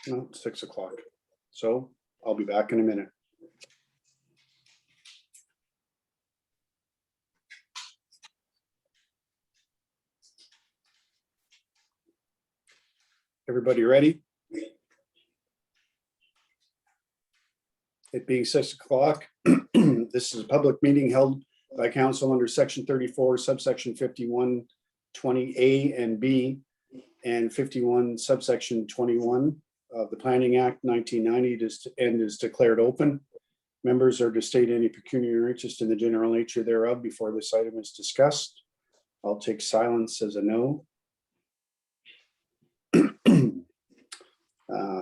No, it's 6 o'clock. So I'll be back in a minute. Everybody ready? It being 6 o'clock, this is a public meeting held by council under section 34, subsection 51, 20A and B, and 51, subsection 21 of the Planning Act 1990 and is declared open. Members are to state any pecuniary interest in the general nature thereof before this item is discussed. I'll take silence as a no.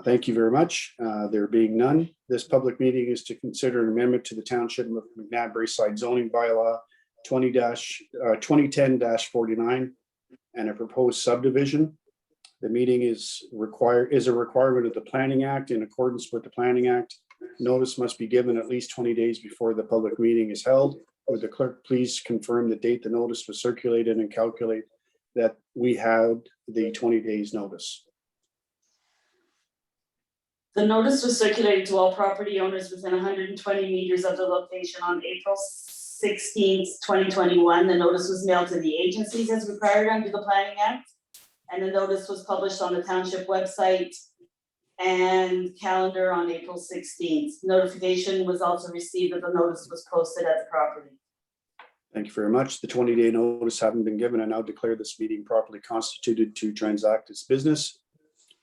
Thank you very much. There being none, this public meeting is to consider an amendment to the Township of McNabb Braeside zoning bylaw 2010-49 and a proposed subdivision. The meeting is a requirement of the Planning Act. In accordance with the Planning Act, notice must be given at least 20 days before the public meeting is held. Would the clerk please confirm the date the notice was circulated and calculate that we had the 20 days notice? The notice was circulated to all property owners within 120 meters of the location on April 16th, 2021. The notice was mailed to the agencies as required under the Planning Act, and the notice was published on the township website and calendar on April 16th. Notification was also received that the notice was posted at the property. Thank you very much. The 20-day notice having been given, I now declare this meeting properly constituted to transact its business.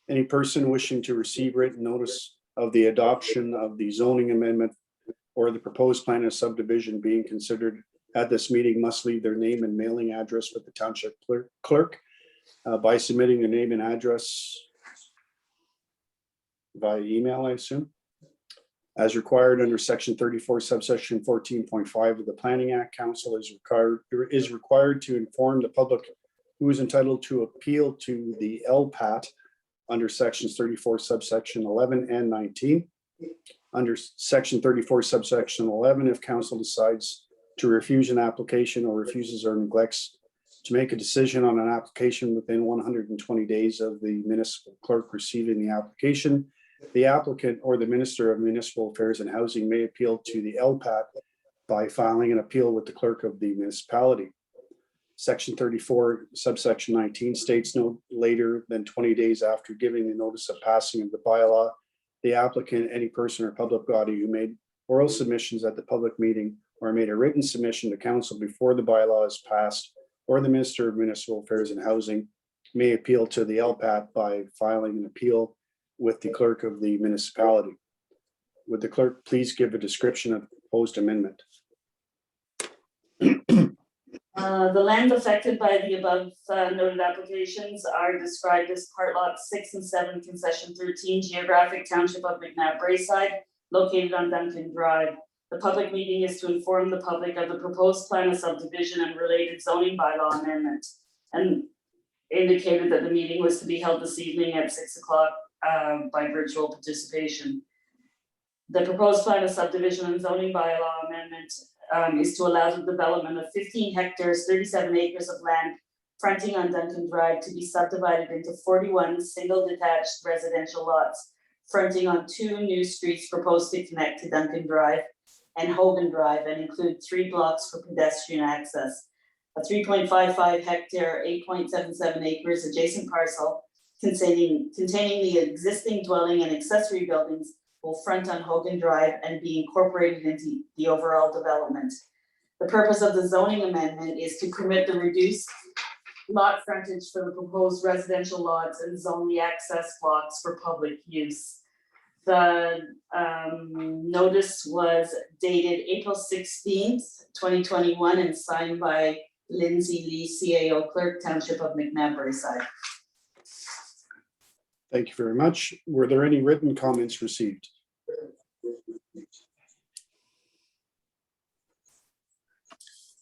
Any person wishing to receive written notice of the adoption of the zoning amendment or the proposed plan of subdivision being considered at this meeting must leave their name and mailing address with the township clerk by submitting their name and address via email, I assume, as required under section 34, subsection 14.5 of the Planning Act. Council is required to inform the public who is entitled to appeal to the LPAT under sections 34, subsection 11 and 19. Under section 34, subsection 11, if council decides to refuse an application or refuses or neglects to make a decision on an application within 120 days of the municipal clerk receiving the application, the applicant or the Minister of Municipal Affairs and Housing may appeal to the LPAT by filing an appeal with the clerk of the municipality. Section 34, subsection 19 states no later than 20 days after giving the notice of passing of the bylaw, the applicant, any person or public body who made oral submissions at the public meeting or made a written submission to council before the bylaw is passed, or the Minister of Municipal Affairs and Housing may appeal to the LPAT by filing an appeal with the clerk of the municipality. Would the clerk please give a description of the proposed amendment? The land affected by the above noted applications are described as part lot 6 and 7, concession 13, geographic township of McNabb Braeside, located on Duncan Drive. The public meeting is to inform the public of the proposed plan of subdivision and related zoning bylaw amendment, and indicated that the meeting was to be held this evening at 6 o'clock by virtual participation. The proposed plan of subdivision and zoning bylaw amendment is to allow the development of 15 hectares, 37 acres of land fronting on Duncan Drive to be subdivided into 41 single detached residential lots fronting on 2 new streets proposed to connect to Duncan Drive and Hogan Drive and include 3 blocks for pedestrian access. A 3.55 hectare, 8.77 acres adjacent parcel containing the existing dwelling and accessory buildings will front on Hogan Drive and be incorporated into the overall development. The purpose of the zoning amendment is to permit the reduced lot frontage for the proposed residential lots and zone the access lots for public use. The notice was dated April 16th, 2021 and signed by Lindsay Lee, CAO Clerk, Township of McNabb Braeside. Thank you very much. Were there any written comments received?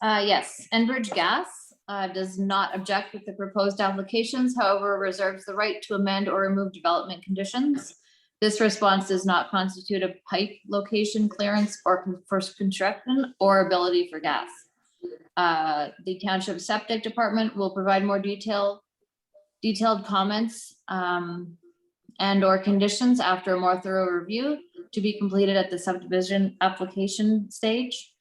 Yes, Enbridge Gas does not object with the proposed applications, however, reserves the right to amend or remove development conditions. This response does not constitute a pipe location clearance or for construction or ability for gas. The Township Septic Department will provide more detailed comments and and or conditions after a more thorough review to be completed at the subdivision application stage.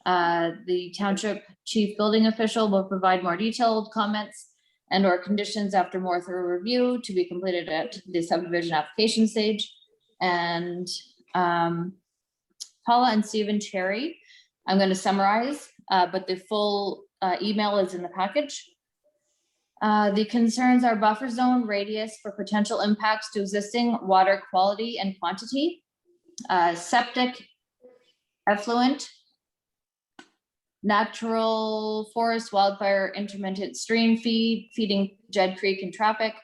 The township chief building official will provide more detailed comments and or conditions after more thorough review to be completed at the subdivision application stage. And Paula and Stephen Cherry, I'm going to summarize, but the full email is in the package. The concerns are buffer zone radius for potential impacts to existing water quality and quantity, septic effluent, natural forest, wildfire, intermittent stream feeding Jed Creek and traffic.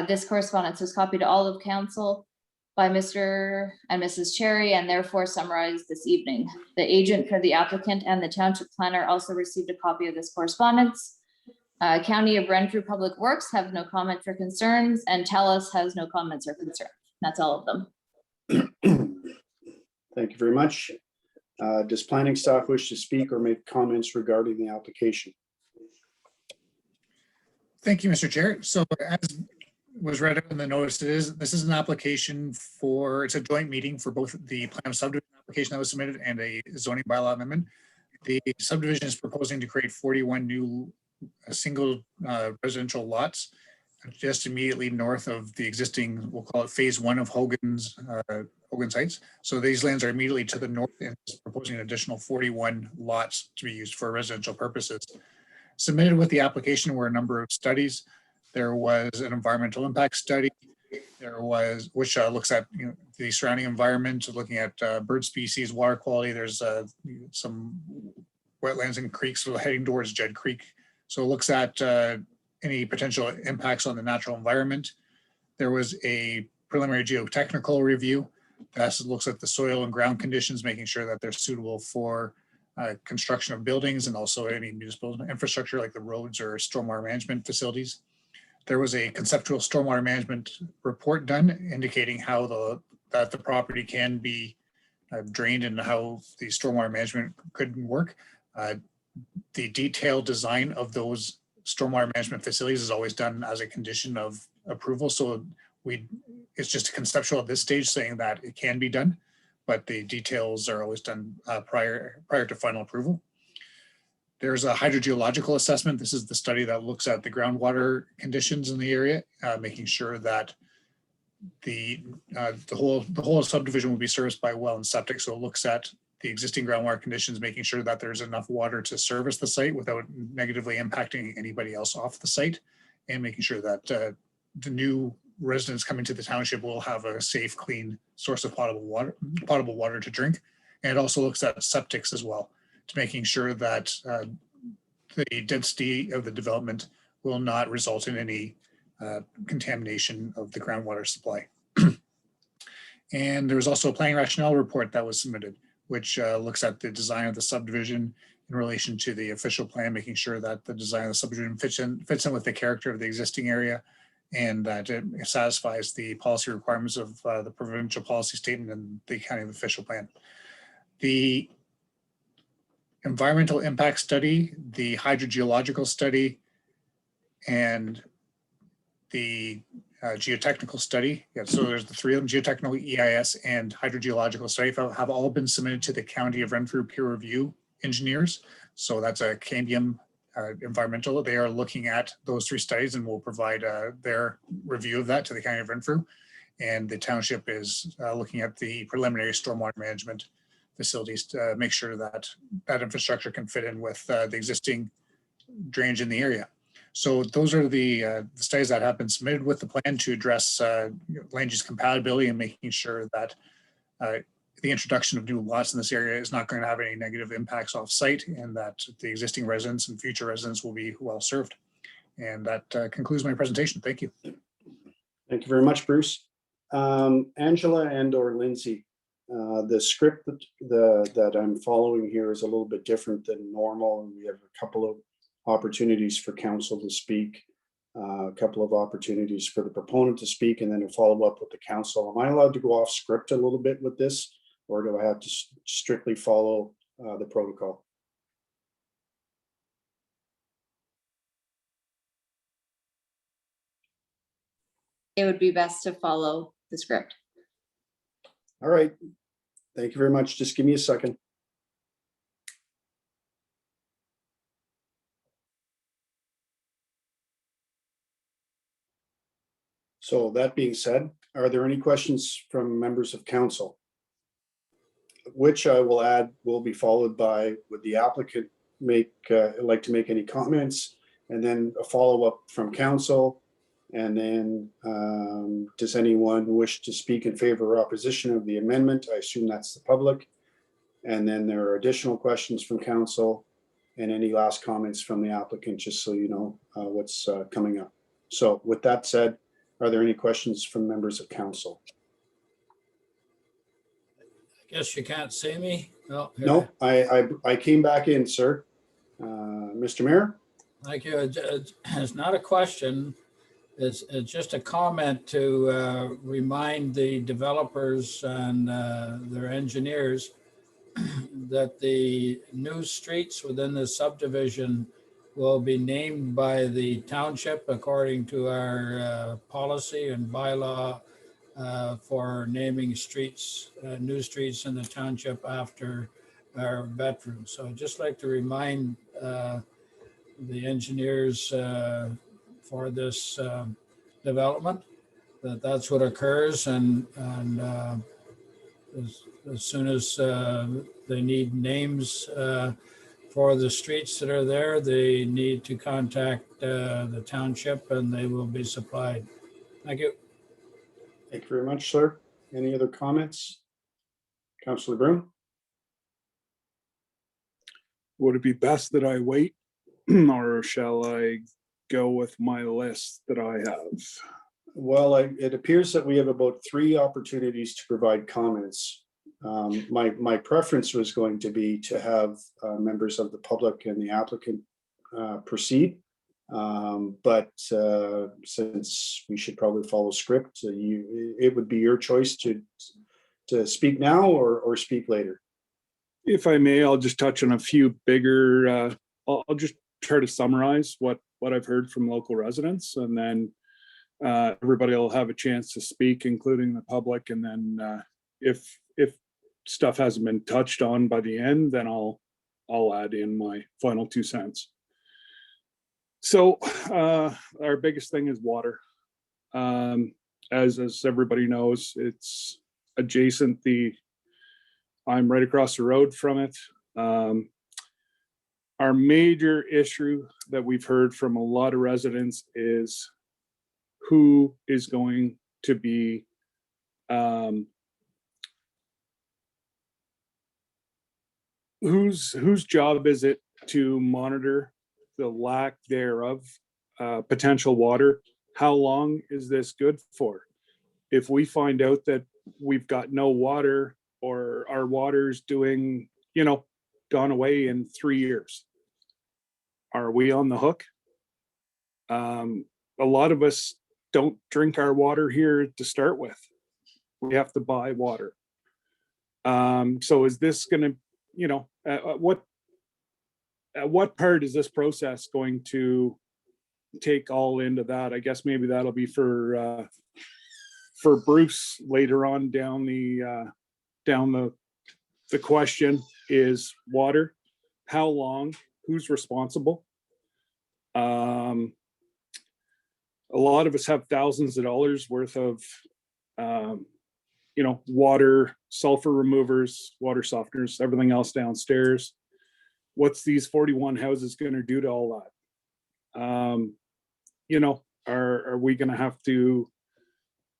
This correspondence was copied to all of council by Mr. and Mrs. Cherry and therefore summarized this evening. The agent for the applicant and the township planner also received a copy of this correspondence. County of Renfrew Public Works have no comments or concerns, and TELUS has no comments or concerns. That's all of them. Thank you very much. Does planning staff wish to speak or make comments regarding the application? Thank you, Mr. Chair. So as was read in the notice, this is an application for, it's a joint meeting for both the plan of subdivision application that was submitted and a zoning bylaw amendment. The subdivision is proposing to create 41 new single residential lots just immediately north of the existing, we'll call it phase 1 of Hogan's Heights. So these lands are immediately to the north and is proposing an additional 41 lots to be used for residential purposes. Submitted with the application were a number of studies. There was an environmental impact study. There was, which looks at the surrounding environment, looking at bird species, water quality. There's some wetlands and creeks heading towards Jed Creek. So it looks at any potential impacts on the natural environment. There was a preliminary geotechnical review that looks at the soil and ground conditions, making sure that they're suitable for construction of buildings and also any municipal infrastructure like the roads or stormwater management facilities. There was a conceptual stormwater management report done indicating how that the property can be drained and how the stormwater management could work. The detailed design of those stormwater management facilities is always done as a condition of approval. So it's just a conceptual at this stage saying that it can be done, but the details are always done prior to final approval. There's a hydrogeological assessment. This is the study that looks at the groundwater conditions in the area, making sure that the whole subdivision will be serviced by well and septic. So it looks at the existing groundwater conditions, making sure that there's enough water to service the site without negatively impacting anybody else off the site, and making sure that the new residents coming to the township will have a safe, clean source of potable water to drink. And it also looks at septics as well, to making sure that the density of the development will not result in any contamination of the groundwater supply. And there was also a planning rationale report that was submitted, which looks at the design of the subdivision in relation to the official plan, making sure that the design of the subdivision fits in with the character of the existing area and that it satisfies the policy requirements of the provincial policy statement and the county official plan. The environmental impact study, the hydrogeological study, and the geotechnical study. Yeah, so there's the three of them: geotechnical, EIS, and hydrogeological study have all been submitted to the County of Renfrew peer review engineers. So that's a Cambium environmental. They are looking at those three studies and will provide their review of that to the County of Renfrew. And the township is looking at the preliminary stormwater management facilities to make sure that that infrastructure can fit in with the existing drainage in the area. So those are the studies that have been submitted with the plan to address land use compatibility and making sure that the introduction of new lots in this area is not going to have any negative impacts off site, and that the existing residents and future residents will be well served. And that concludes my presentation. Thank you. Thank you very much, Bruce. Angela and or Lindsay, the script that I'm following here is a little bit different than normal, and we have a couple of opportunities for council to speak, a couple of opportunities for the proponent to speak, and then to follow up with the council. Am I allowed to go off script a little bit with this, or do I have to strictly follow the protocol? It would be best to follow the script. All right. Thank you very much. Just give me a second. So that being said, are there any questions from members of council? Which I will add will be followed by, would the applicant like to make any comments? And then a follow-up from council. And then does anyone wish to speak in favor or opposition of the amendment? I assume that's the public. And then there are additional questions from council and any last comments from the applicant, just so you know what's coming up. So with that said, are there any questions from members of council? Guess you can't see me? Oh, here. No, I came back in, sir. Mr. Mayor? Thank you. It's not a question. It's just a comment to remind the developers and their engineers that the new streets within the subdivision will be named by the township according to our policy and bylaw for naming streets, new streets in the township after our veterans. So I'd just like to remind the engineers for this development that's what occurs, and as soon as they need names for the streets that are there, they need to contact the township and they will be supplied. Thank you. Thank you very much, sir. Any other comments? Councillor Broom? Would it be best that I wait or shall I go with my list that I have? Well, it appears that we have about 3 opportunities to provide comments. My preference was going to be to have members of the public and the applicant proceed. But since we should probably follow script, it would be your choice to speak now or speak later. If I may, I'll just touch on a few bigger, I'll just try to summarize what I've heard from local residents, and then everybody will have a chance to speak, including the public. And then if stuff hasn't been touched on by the end, then I'll add in my final 2 cents. So our biggest thing is water. As everybody knows, it's adjacent. I'm right across the road from it. Our major issue that we've heard from a lot of residents is who is going to be whose job is it to monitor the lack thereof potential water? How long is this good for? If we find out that we've got no water, or our water's doing, gone away in 3 years, are we on the hook? A lot of us don't drink our water here to start with. We have to buy water. So is this going to, at what part is this process going to take all into that? I guess maybe that'll be for Bruce later on down the question is water. How long? Who's responsible? A lot of us have thousands of dollars worth of water, sulfur removers, water softeners, everything else downstairs. What's these 41 houses going to do to all that? Are we going to have to,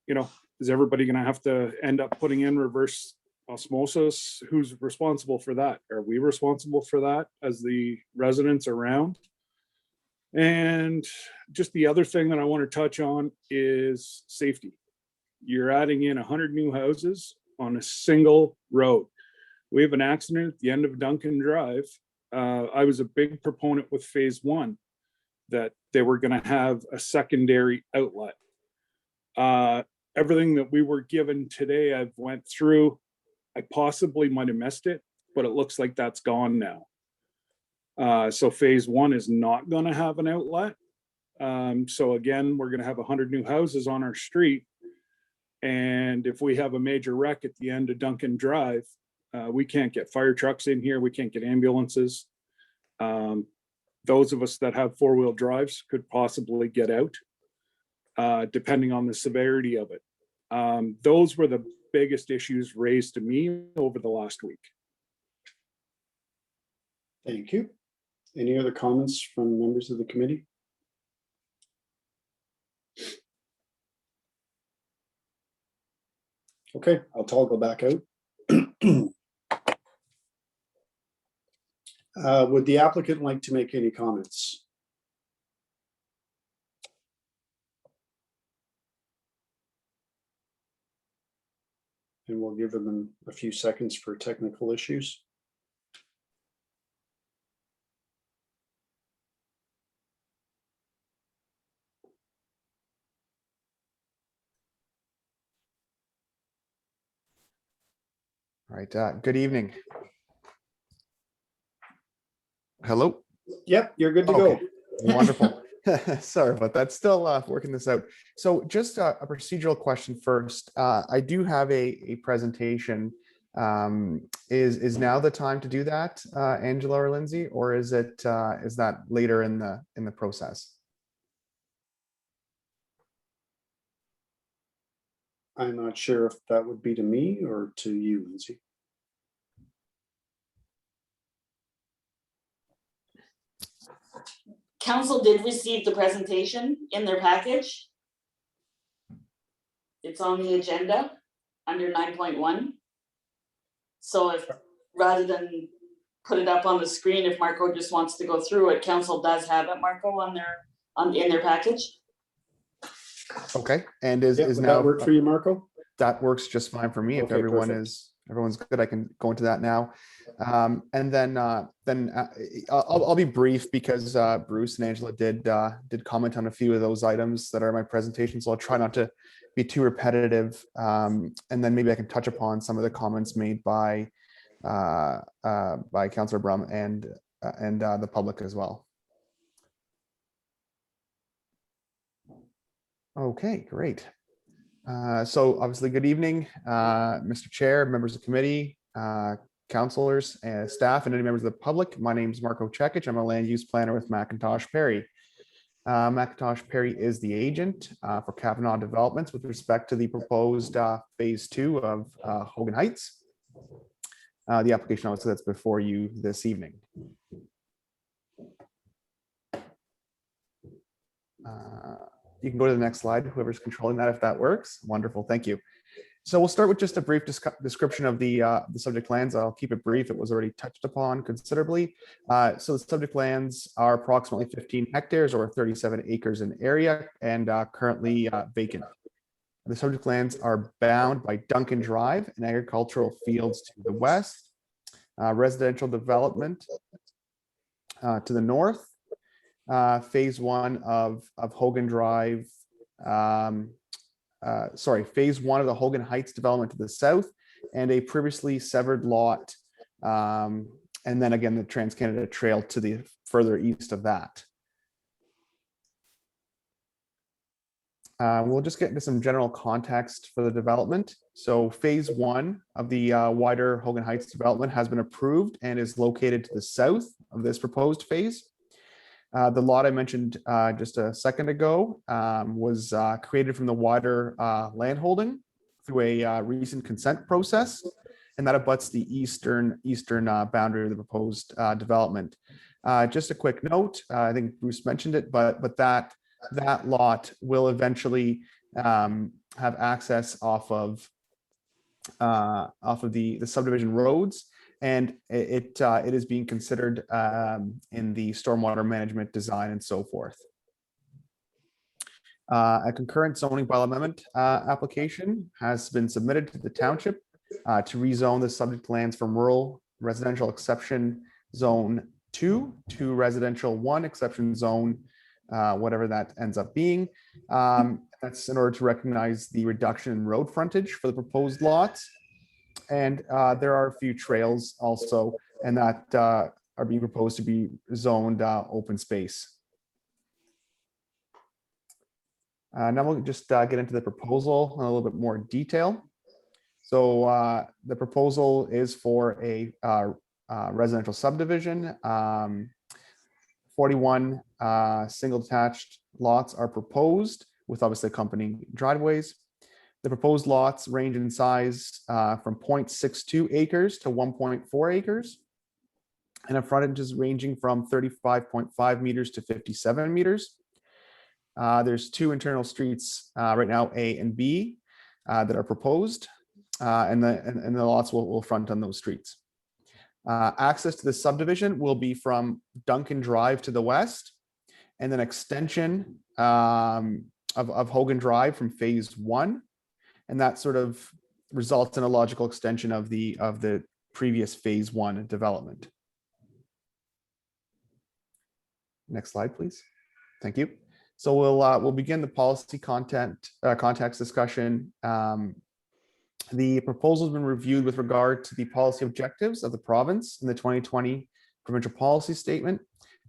is everybody going to have to end up putting in reverse osmosis? Who's responsible for that? Are we responsible for that as the residents around? And just the other thing that I want to touch on is safety. You're adding in 100 new houses on a single road. We have an accident at the end of Duncan Drive. I was a big proponent with phase 1 that they were going to have a secondary outlet. Everything that we were given today, I've went through. I possibly might have missed it, but it looks like that's gone now. So phase 1 is not going to have an outlet. So again, we're going to have 100 new houses on our street. And if we have a major wreck at the end of Duncan Drive, we can't get fire trucks in here. We can't get ambulances. Those of us that have four-wheel drives could possibly get out, depending on the severity of it. Those were the biggest issues raised to me over the last week. Thank you. Any other comments from members of the committee? Okay, I'll toggle back out. Would the applicant like to make any comments? And we'll give them a few seconds for technical issues. All right, good evening. Hello? Yep, you're good to Okay. go. Wonderful. Sorry about that. Still working this out. So just a procedural question first. I do have a presentation. Is now the time to do that, Angela or Lindsay, or is that later in the process? I'm not sure if that would be to me or to you, Lindsay. Council did receive the presentation in their package. It's on the agenda under 9.1. So if, rather than put it up on the screen, if Marco just wants to go through it, council does have it, Marco, in their package. Okay, and Yeah, is would now that work for you, Marco? that works just fine for me. If Okay, everyone's good, I can go into that now. And then I'll be brief because Bruce and Angela did comment on a few of those items that are in my presentation. So I'll try not to be too repetitive. And then maybe I can touch upon some of the comments made by Councillor Brum and the public as well. Okay, great. So obviously, good evening, Mr. Chair, members of the committee, councilors, and staff, and any members of the public. My name is Marco Cekic. I'm a land use planner with McIntosh Perry. McIntosh Perry is the agent for Kavanaugh Developments with respect to the proposed phase 2 of Hogan Heights. The application obviously that's before you this evening. You can go to the next slide, whoever's controlling that, if that works. Wonderful, thank you. So we'll start with just a brief description of the subject lands. I'll keep it brief. It was already touched upon considerably. So the subject lands are approximately 15 hectares or 37 acres in area and currently vacant. The subject lands are bound by Duncan Drive and agricultural fields to the west, residential development to the north, phase 1 of Hogan Drive, phase 1 of the Hogan Heights development to the south, and a previously severed lot, and then again the Trans-Canada Trail to the further east of that. We'll just get into some general context for the development. So phase 1 of the wider Hogan Heights development has been approved and is located to the south of this proposed phase. The lot I mentioned just a second ago was created from the wider landholding through a recent consent process, and that abuts the eastern boundary of the proposed development. Just a quick note, I think Bruce mentioned it, but that lot will eventually have access off of the subdivision roads. And it is being considered in the stormwater management design and so forth. A concurrent zoning bylaw amendment application has been submitted to the township to rezone the subject lands from rural residential exception zone 2 to residential 1 exception zone, whatever that ends up being. That's in order to recognize the reduction in road frontage for the proposed lots. And there are a few trails also, and that are being proposed to be zoned open space. Now we'll just get into the proposal in a little bit more detail. So the proposal is for a residential subdivision. 41 single detached lots are proposed with obviously accompanying driveways. The proposed lots range in size from 0.62 acres to 1.4 acres. And a frontage is ranging from 35.5 meters to 57 meters. There's two internal streets right now, A and B, that are proposed, and the lots will front on those streets. Access to the subdivision will be from Duncan Drive to the west, and then extension of Hogan Drive from phase 1, and that sort of results in a logical extension of the previous phase 1 development. Next slide, please. Thank you. So we'll begin the policy context discussion. The proposal has been reviewed with regard to the policy objectives of the province in the 2020 provincial policy statement,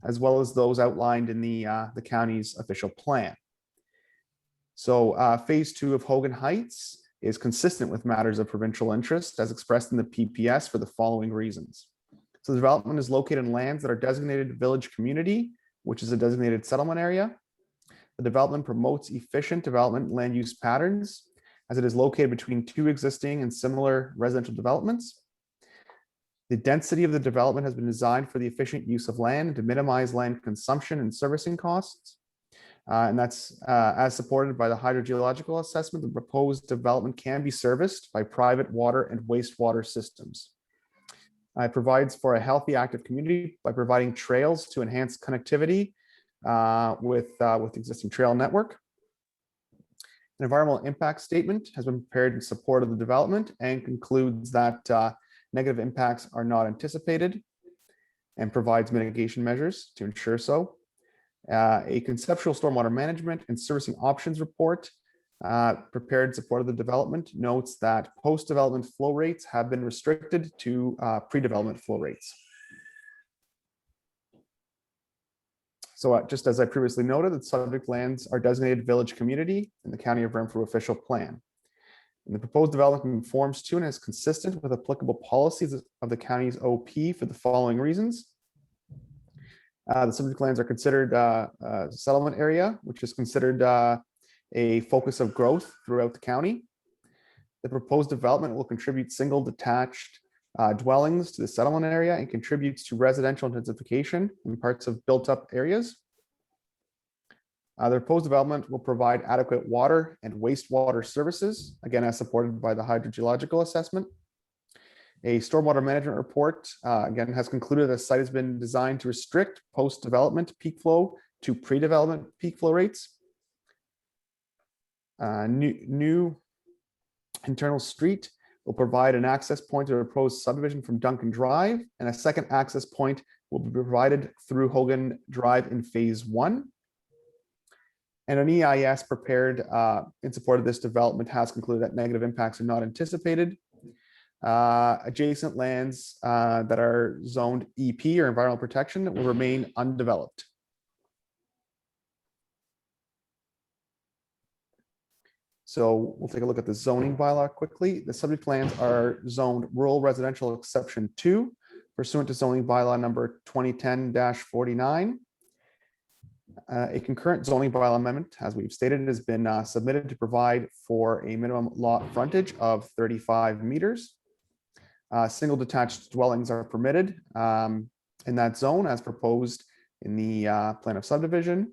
as well as those outlined in the county's official plan. So phase 2 of Hogan Heights is consistent with matters of provincial interest as expressed in the PPS for the following reasons. So the development is located in lands that are designated village community, which is a designated settlement area. The development promotes efficient development land use patterns as it is located between two existing and similar residential developments. The density of the development has been designed for the efficient use of land and to minimize land consumption and servicing costs. And that's as supported by the hydrogeological assessment. The proposed development can be serviced by private water and wastewater systems. It provides for a healthy, active community by providing trails to enhance connectivity with existing trail network. An environmental impact statement has been prepared in support of the development and concludes that negative impacts are not anticipated and provides mitigation measures to ensure so. A conceptual stormwater management and servicing options report prepared in support of the development notes that post-development flow rates have been restricted to pre-development flow rates. So just as I previously noted, the subject lands are designated village community in the County of Renfrew official plan. And the proposed development conforms to and is consistent with applicable policies of the county's OP for the following reasons. The subject lands are considered a settlement area, which is considered a focus of growth throughout the county. The proposed development will contribute single detached dwellings to the settlement area and contributes to residential intensification in parts of built-up areas. The proposed development will provide adequate water and wastewater services, again, as supported by the hydrogeological assessment. A stormwater management report, again, has concluded that the site has been designed to restrict post-development peak flow to pre-development peak flow rates. New internal street will provide an access point to the proposed subdivision from Duncan Drive, and a second access point will be provided through Hogan Drive in phase 1. And an EIS prepared in support of this development has concluded that negative impacts are not anticipated. Adjacent lands that are zoned EP or environmental protection will remain undeveloped. So we'll take a look at the zoning bylaw quickly. The subject lands are zoned rural residential exception 2 pursuant to zoning bylaw number 2010-49. A concurrent zoning bylaw amendment, as we've stated, has been submitted to provide for a minimum lot frontage of 35 meters. Single detached dwellings are permitted in that zone as proposed in the plan of subdivision.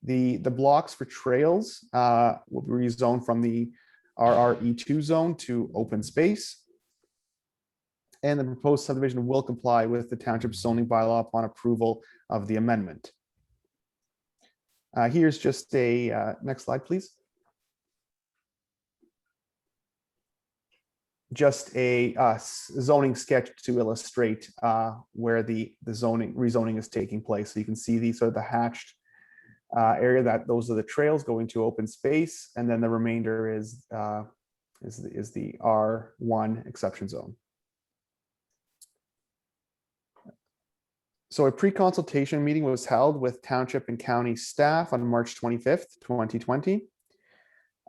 The blocks for trails will be rezoned from the RRE2 zone to open space. And the proposed subdivision will comply with the township zoning bylaw upon approval of the amendment. Here's just a, next slide, please. Just a zoning sketch to illustrate where the rezoning is taking place. So you can see these are the hatched area that those are the trails going to open space, and then the remainder is the R1 exception zone. So a pre-consultation meeting was held with township and county staff on March 25th, 2020.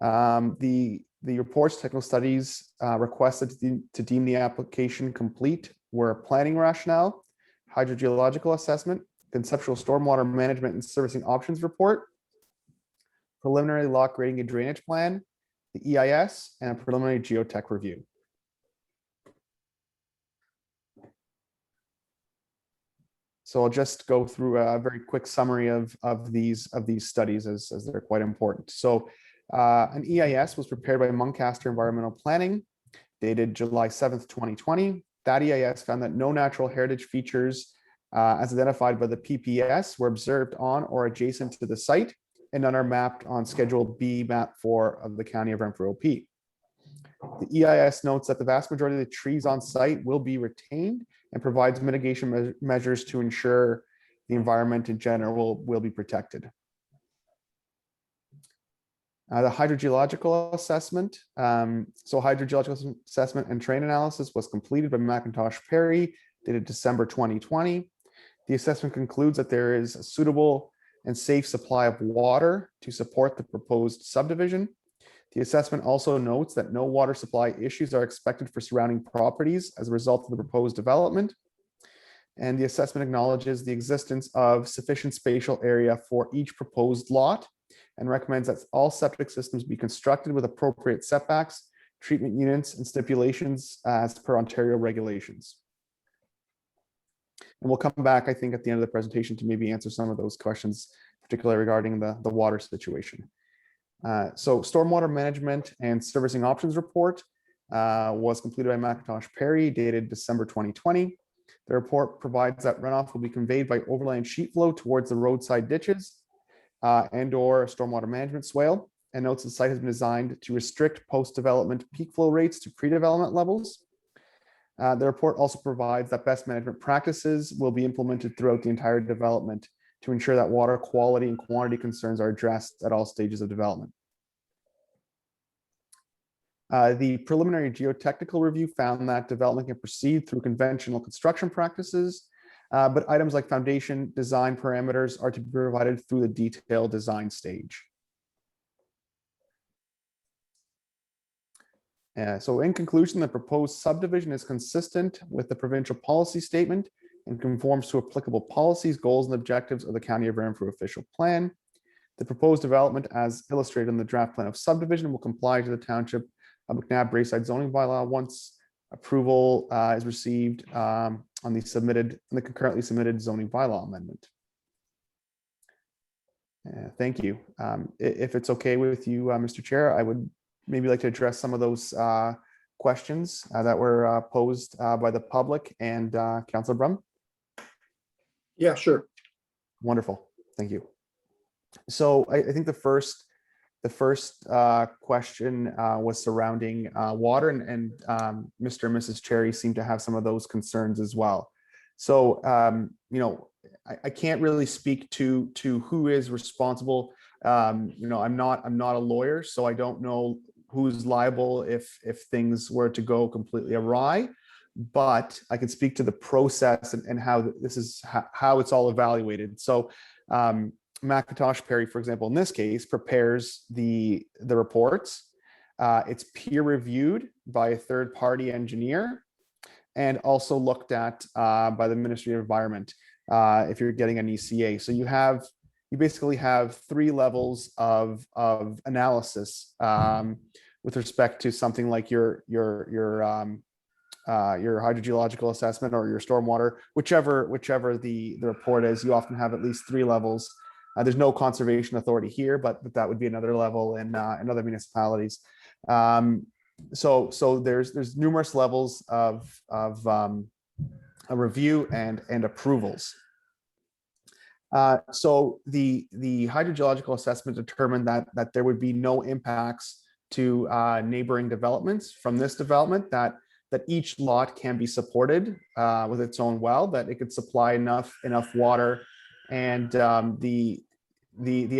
The report's technical studies requested to deem the application complete were planning rationale, hydrogeological assessment, conceptual stormwater management and servicing options report, preliminary lock grading and drainage plan, the EIS, and a preliminary geotech review. So I'll just go through a very quick summary of these studies as they're quite important. So an EIS was prepared by Muncaster Environmental Planning, dated July 7th, 2020. That EIS found that no natural heritage features as identified by the PPS were observed on or adjacent to the site, and none are mapped on Schedule B, Map 4 of the County of Renfrew OP. The EIS notes that the vast majority of the trees on site will be retained and provides mitigation measures to ensure the environment in general will be protected. The hydrogeological assessment. So hydrogeological assessment and terrain analysis was completed by McIntosh Perry, dated December 2020. The assessment concludes that there is a suitable and safe supply of water to support the proposed subdivision. The assessment also notes that no water supply issues are expected for surrounding properties as a result of the proposed development. And the assessment acknowledges the existence of sufficient spatial area for each proposed lot and recommends that all septic systems be constructed with appropriate setbacks, treatment units, and stipulations as per Ontario regulations. And we'll come back, I think, at the end of the presentation to maybe answer some of those questions, particularly regarding the water situation. So stormwater management and servicing options report was completed by McIntosh Perry, dated December 2020. The report provides that runoff will be conveyed by overland sheet flow towards the roadside ditches and or stormwater management swale, and notes the site has been designed to restrict post-development peak flow rates to pre-development levels. The report also provides that best management practices will be implemented throughout the entire development to ensure that water quality and quantity concerns are addressed at all stages of development. The preliminary geotechnical review found that development can proceed through conventional construction practices, but items like foundation design parameters are to be provided through the detailed design stage. So in conclusion, the proposed subdivision is consistent with the provincial policy statement and conforms to applicable policies, goals, and objectives of the County of Renfrew official plan. The proposed development, as illustrated in the draft plan of subdivision, will comply to the Township of McNabb Braeside zoning bylaw once approval is received on the concurrently submitted zoning bylaw amendment. Thank you. If it's okay with you, Mr. Chair, I would maybe like to address some of those questions that were posed by the public and Councillor Brum. Yeah, sure. Wonderful. Thank you. So I think the first question was surrounding water, and Mr. and Mrs. Cherry seem to have some of those concerns as well. So you know, I can't really speak to who is responsible. You know, I'm not a lawyer, so I don't know who's liable if things were to go completely awry. But I can speak to the process and how this is how it's all evaluated. So McIntosh Perry, for example, in this case, prepares the reports. It's peer reviewed by a third-party engineer and also looked at by the Ministry of Environment if you're getting an ECA. So you basically have 3 levels of analysis with respect to something like your hydrogeological assessment or your stormwater, whichever the report is. You often have at least 3 levels. There's no conservation authority here, but that would be another level in other municipalities. So there's numerous levels of a review and approvals. So the hydrogeological assessment determined that there would be no impacts to neighboring developments from this development, that each lot can be supported with its own well, that it could supply enough water, and the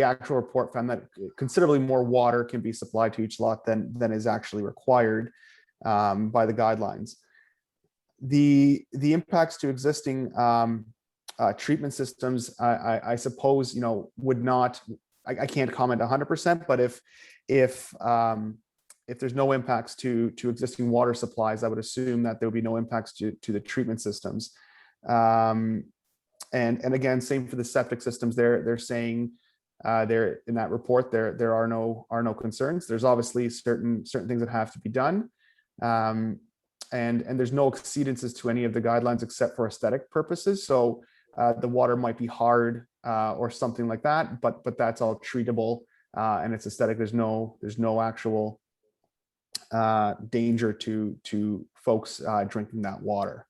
actual report found that considerably more water can be supplied to each lot than is actually required by the guidelines. The impacts to existing treatment systems, I suppose, you know, would not I can't comment 100%, but if there's no impacts to existing water supplies, I would assume that there would be no impacts to the treatment systems. And again, same for the septic systems. They're saying there in that report there are no concerns. There's obviously certain things that have to be done, and there's no exceedances to any of the guidelines except for aesthetic purposes. So the water might be hard or something like that, but that's all treatable and it's aesthetic. There's no actual danger to folks drinking that water.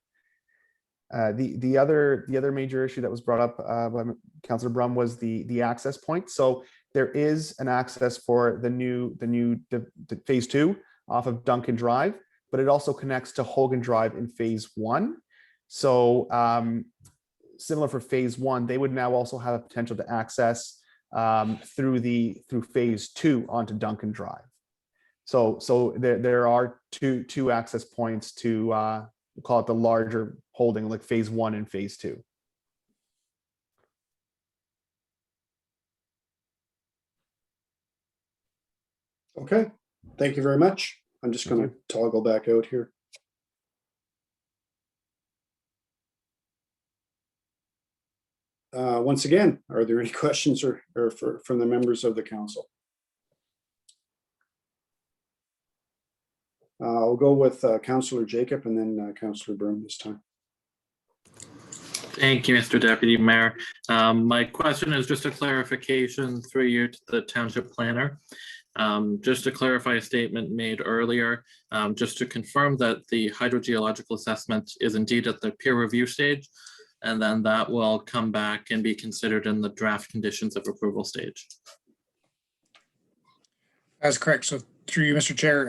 The other major issue that was brought up by Councillor Brum was the access point. So there is an access for the phase 2 off of Duncan Drive, but it also connects to Hogan Drive in phase 1. So similar for phase 1, they would now also have a potential to access through phase 2 onto Duncan Drive. So there are two access points to we'll call it the larger holding, like phase 1 and phase 2. Okay, thank you very much. I'm just going to toggle back out here. Once again, are there any questions from the members of the council? I'll go with Councillor Jacob and then Councillor Broom this time. Thank you, Mr. Deputy Mayor. My question is just a clarification through you to the township planner. Just to clarify a statement made earlier, just to confirm that the hydrogeological assessment is indeed at the peer review stage, and then that will come back and be considered in the draft conditions of approval stage. That's correct. So through you, Mr. Chair,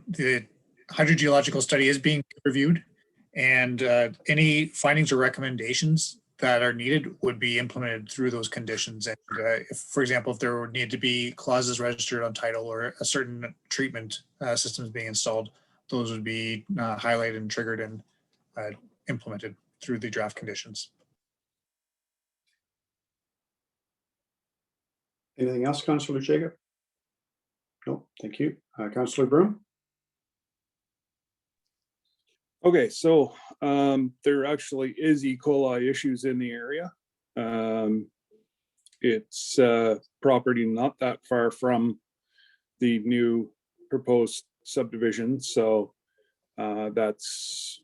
the hydrogeological study is being reviewed, and any findings or recommendations that are needed would be implemented through those conditions. And if, for example, if there would need to be clauses registered on title or a certain treatment systems being installed, those would be highlighted and triggered and implemented through the draft conditions. Anything else, Councillor Jacob? No, thank you. Councillor Broom? Okay, so there actually is E. coli issues in the area. It's property not that far from the new proposed subdivision, so that's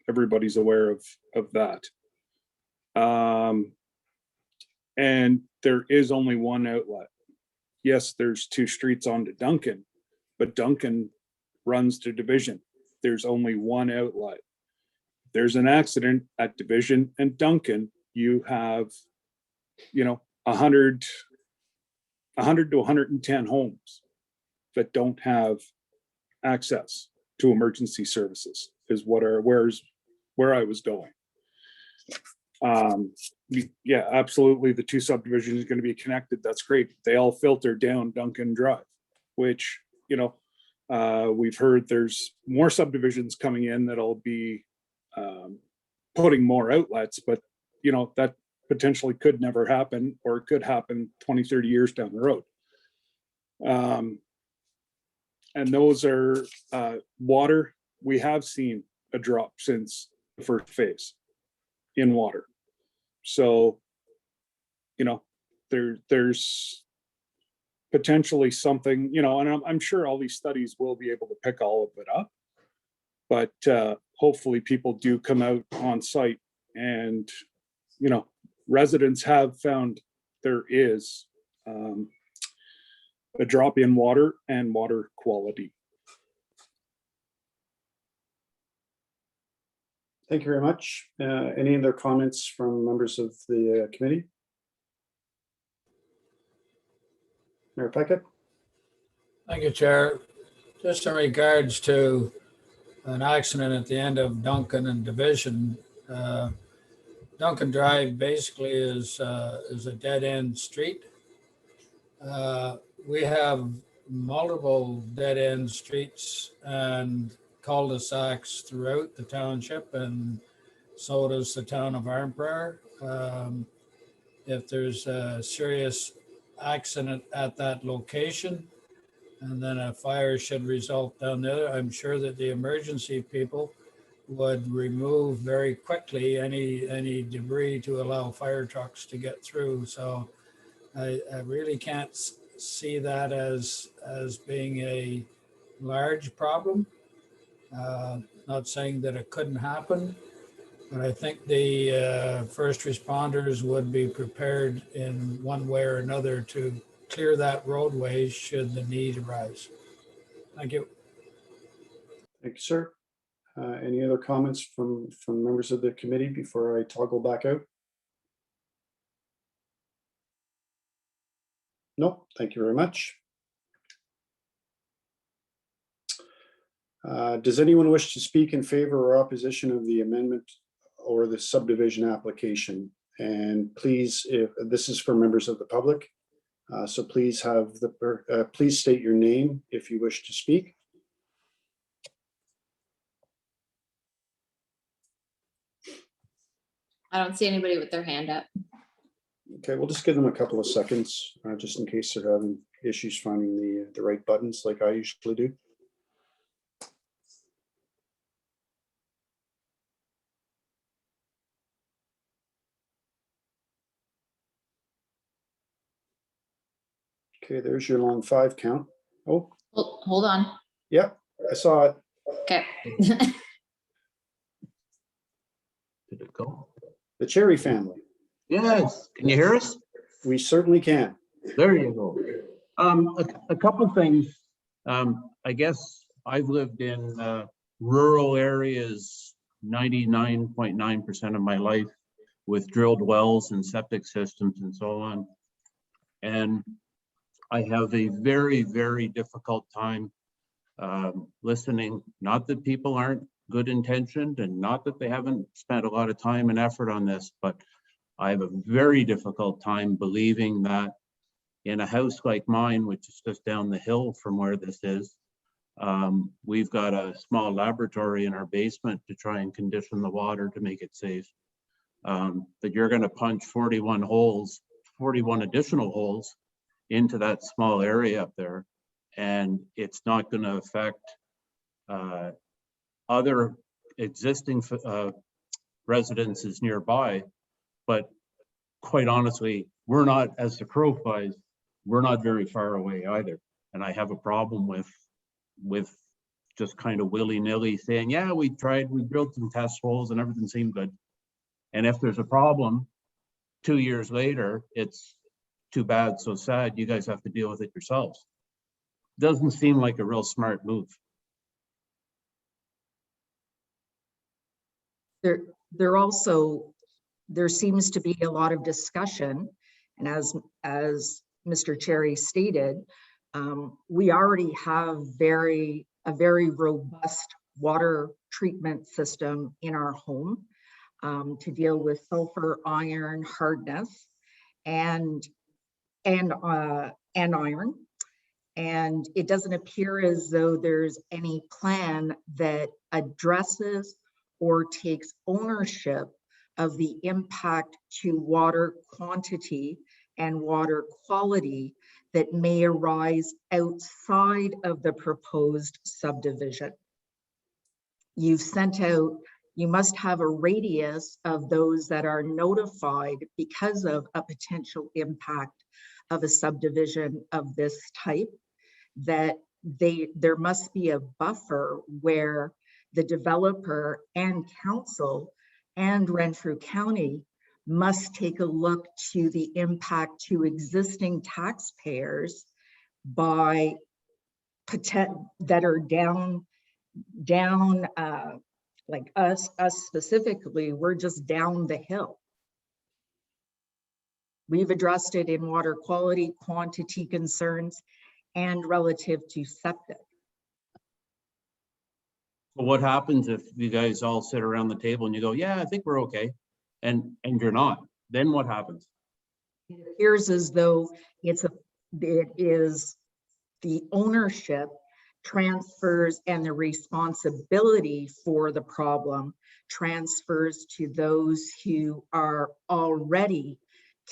everybody's aware of that. And there is only one outlet. Yes, there's 2 streets onto Duncan, but Duncan runs to Division. There's only one outlet. There's an accident at Division and Duncan, you have, 100 to 110 homes that don't have access to emergency services is where I was going. Yeah, absolutely. The 2 subdivisions are going to be connected. That's great. They all filter down Duncan Drive, which, we've heard there's more subdivisions coming in that'll be putting more outlets, but that potentially could never happen, or it could happen 20, 30 years down the road. And those are water. We have seen a drop since the first phase in water. So, there's potentially something, and I'm sure all these studies will be able to pick all of it up, but hopefully people do come out on site and, residents have found there is a drop in water and water quality. Thank you very much. Any other comments from members of the committee? Mayor Peckett? Thank you, Chair. Just in regards to an accident at the end of Duncan and Division, Duncan Drive basically is a dead-end street. We have multiple dead-end streets and cul-de-sacs throughout the township, and so does the town of Arnprior. If there's a serious accident at that location, and then a fire should result down there, I'm sure that the emergency people would remove very quickly any debris to allow fire trucks to get through. So I really can't see that as being a large problem. Not saying that it couldn't happen, but I think the first responders would be prepared in one way or another to clear that roadway should the need arise. Thank you. Thank you, sir. Any other comments from members of the committee before I toggle back out? No, thank you very much. Does anyone wish to speak in favor or opposition of the amendment or the subdivision application? And please, if this is for members of the public, so please have please state your name if you wish to speak. I don't see anybody with their hand up. Okay, we'll just give them a couple of seconds, just in case they're having issues finding the right buttons like I usually do. Okay, there's your long 5 count. Oh, Hold on. yep, I saw it. Okay. Did it go? The Cherry family. Yes, can you hear us? We certainly can. There you go. A couple things. I guess I've lived in rural areas 99.9% of my life with drilled wells and septic systems and so on. And I have a very, very difficult time listening, not that people aren't good intentioned and not that they haven't spent a lot of time and effort on this, but I have a very difficult time believing that in a house like mine, which is just down the hill from where this is, we've got a small laboratory in our basement to try and condition the water to make it safe. But you're going to punch 41 holes, 41 additional holes into that small area up there, and it's not going to affect other existing residences nearby. But quite honestly, we're not, as the crow flies, we're not very far away either. And I have a problem with just kind of willy-nilly saying, yeah, we drilled some test holes and everything seemed good. And if there's a problem 2 years later, it's too bad, so sad, you guys have to deal with it yourselves. Doesn't seem like a real smart move. There seems to be a lot of discussion, and as Mr. Cherry stated, we already have a very robust water treatment system in our home to deal with sulfur, iron, hardness, and iron. And it doesn't appear as though there's any plan that addresses or takes ownership of the impact to water quantity and water quality that may arise outside of the proposed subdivision. You've sent out, you must have a radius of those that are notified because of a potential impact of a subdivision of this type, that there must be a buffer where the developer and council and Renfrew County must take a look to the impact to existing taxpayers by that are down like us specifically, we're just down the hill. We've addressed it in water quality, quantity concerns, and relative to septic. But what happens if you guys all sit around the table and you go, yeah, I think we're okay, and you're not? Then what happens? It appears as though it is the ownership transfers and the responsibility for the problem transfers to those who are already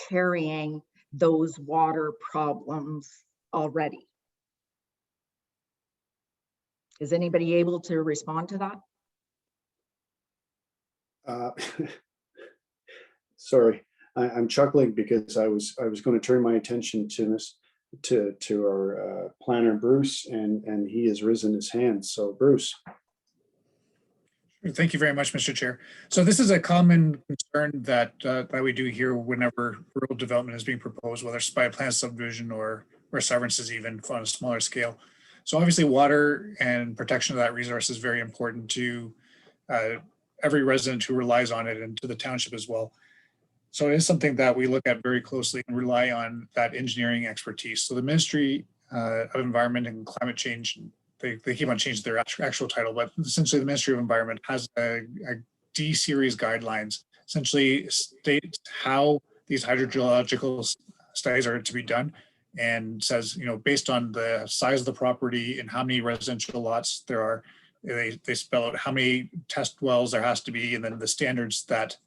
carrying those water problems already. Is anybody able to respond to that? Uh, Sorry, I'm chuckling because I was going to turn my attention to this, to our planner, Bruce, and he has risen his hand. So Bruce. Thank you very much, Mr. Chair. So this is a common concern that we do hear whenever rural development is being proposed, whether it's by a planned subdivision or severances even on a smaller scale. So obviously water and protection of that resource is very important to every resident who relies on it and to the township as well. So it is something that we look at very closely and rely on that engineering expertise. So the Ministry of Environment and Climate Change, they keep on changing their actual title, but essentially the Ministry of Environment has a D-series guidelines, essentially states how these hydrogeological studies are to be done, and says, you know, based on the size of the property and how many residential lots there are, they spell out how many test wells there has to be, and then the standards that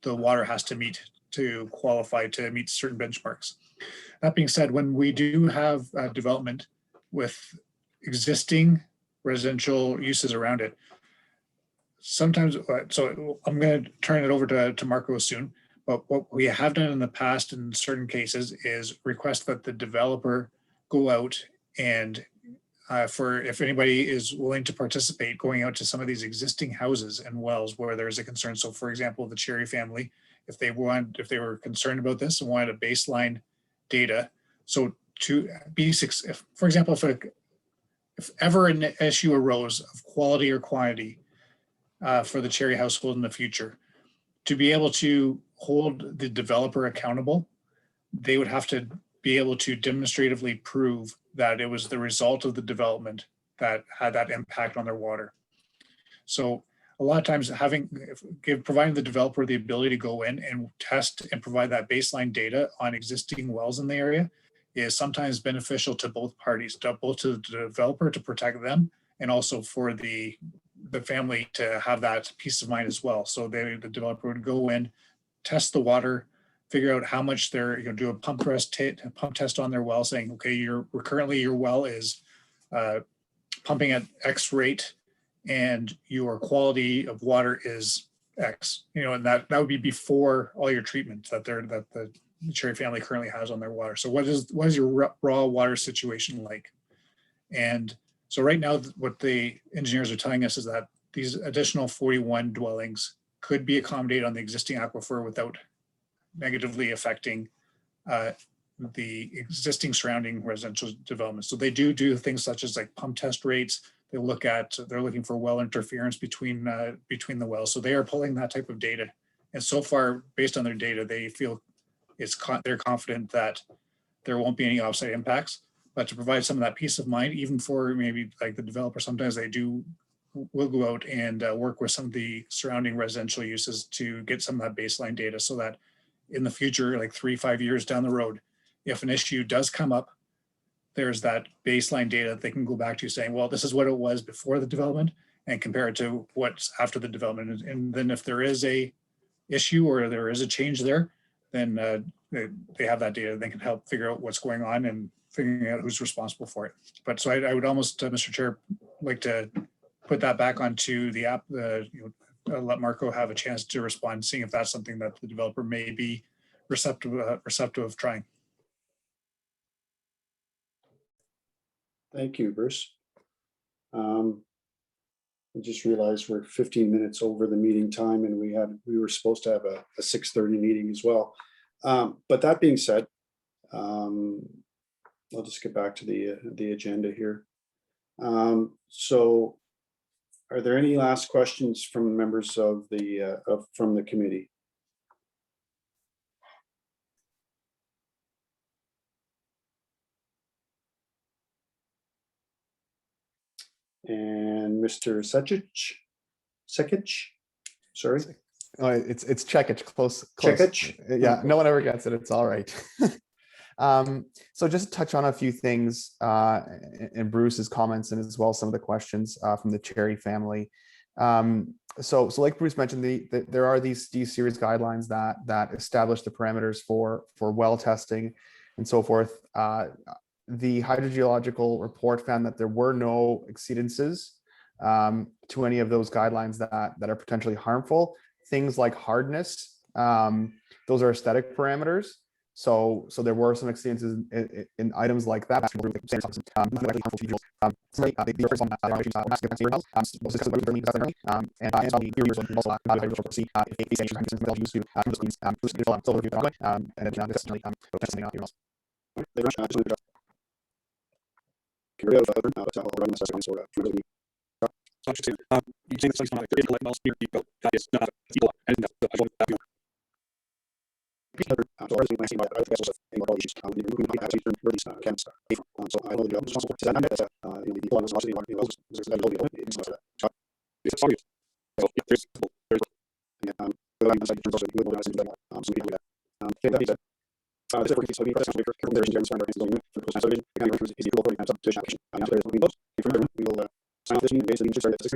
the water has to meet to qualify to meet certain benchmarks. That being said, when we do have development with existing residential uses around it, sometimes, so I'm going to turn it over to Marco soon, but what we have done in the past in certain cases is request that the developer go out and for if anybody is willing to participate, going out to some of these existing houses and wells where there's a concern. So for example, the Cherry family, if they were concerned about this and wanted a baseline data. So to be, for example, if ever an issue arose of quality or quantity for the Cherry household in the future, to be able to hold the developer accountable, they would have to be able to demonstratively prove that it was the result of the development that had that impact on their water. So a lot of times providing the developer the ability to go in and test and provide that baseline data on existing wells in the area is sometimes beneficial to both parties, both to the developer to protect them and also for the family to have that peace of mind as well. So the developer would go in, test the water, figure out how much they're, do a pump test on their well, saying, okay, currently your well is pumping at X rate and your quality of water is X, and that would be before all your treatment that the Cherry family currently has on their water. So what is your raw water situation like? And so right now, what the engineers are telling us is that these additional 41 dwellings could be accommodated on the existing aquifer without negatively affecting the existing surrounding residential development. So they do things such as like pump test rates. They're looking for well interference between the wells. So they are pulling that type of data. And so far, based on their data, they feel they're confident that there won't be any offsite impacts. But to provide some of that peace of mind, even for maybe like the developer, sometimes will go out and work with some of the surrounding residential uses to get some of that baseline data so that in the future, like 3-5 years down the road, if an issue does come up, there's that baseline data that they can go back to saying, well, this is what it was before the development and compare it to what's after the development. And then if there is a issue or there is a change there, then they have that data. They can help figure out what's going on and figuring out who's responsible for it. But so I would almost, Mr. Chair, like to put that back onto the app, let Marco have a chance to respond, seeing if that's something that the developer may be receptive of trying. Thank you, Bruce. I just realized we're 15 minutes over the meeting time, and we were supposed to have a 6:30 meeting as well. But that being said, I'll just get back to the agenda here. So, are there any last questions from members of from the committee? And Mr. Sekic, sorry. Oh, it's Checkich, close. Checkich? Yeah, no one ever gets it. It's all right. So just to touch on a few things in Bruce's comments and as well some of the questions from the Cherry family. so like Bruce mentioned, there are these series guidelines that establish the parameters for well testing and so forth. The hydrogeological report found that there were no exceedances to any of those guidelines that are potentially harmful. Things like hardness, those are aesthetic parameters. So there were some exceedances in items like that. Get rid of other, but I'll run this as a sort of, for the- So I'm just saying, you saying something like 30 wells near depot, that is not feasible, and I want that. So ours is my same, but I guess also a lot of issues. We might have certain birdies, can't pay for. So I know the job is responsible for that. You know, the people on the velocity, you know, there's that ability to it's not that. So It's obvious. So yeah, there's yeah, but I'm inside terms also good organizing that. So we can do that. Okay, that being said, this is for keeps me press. There is in certain areas going for the subdivision. The county is the equal 40 times subdivision application. Now there is looking close. We will sign off this meeting based on the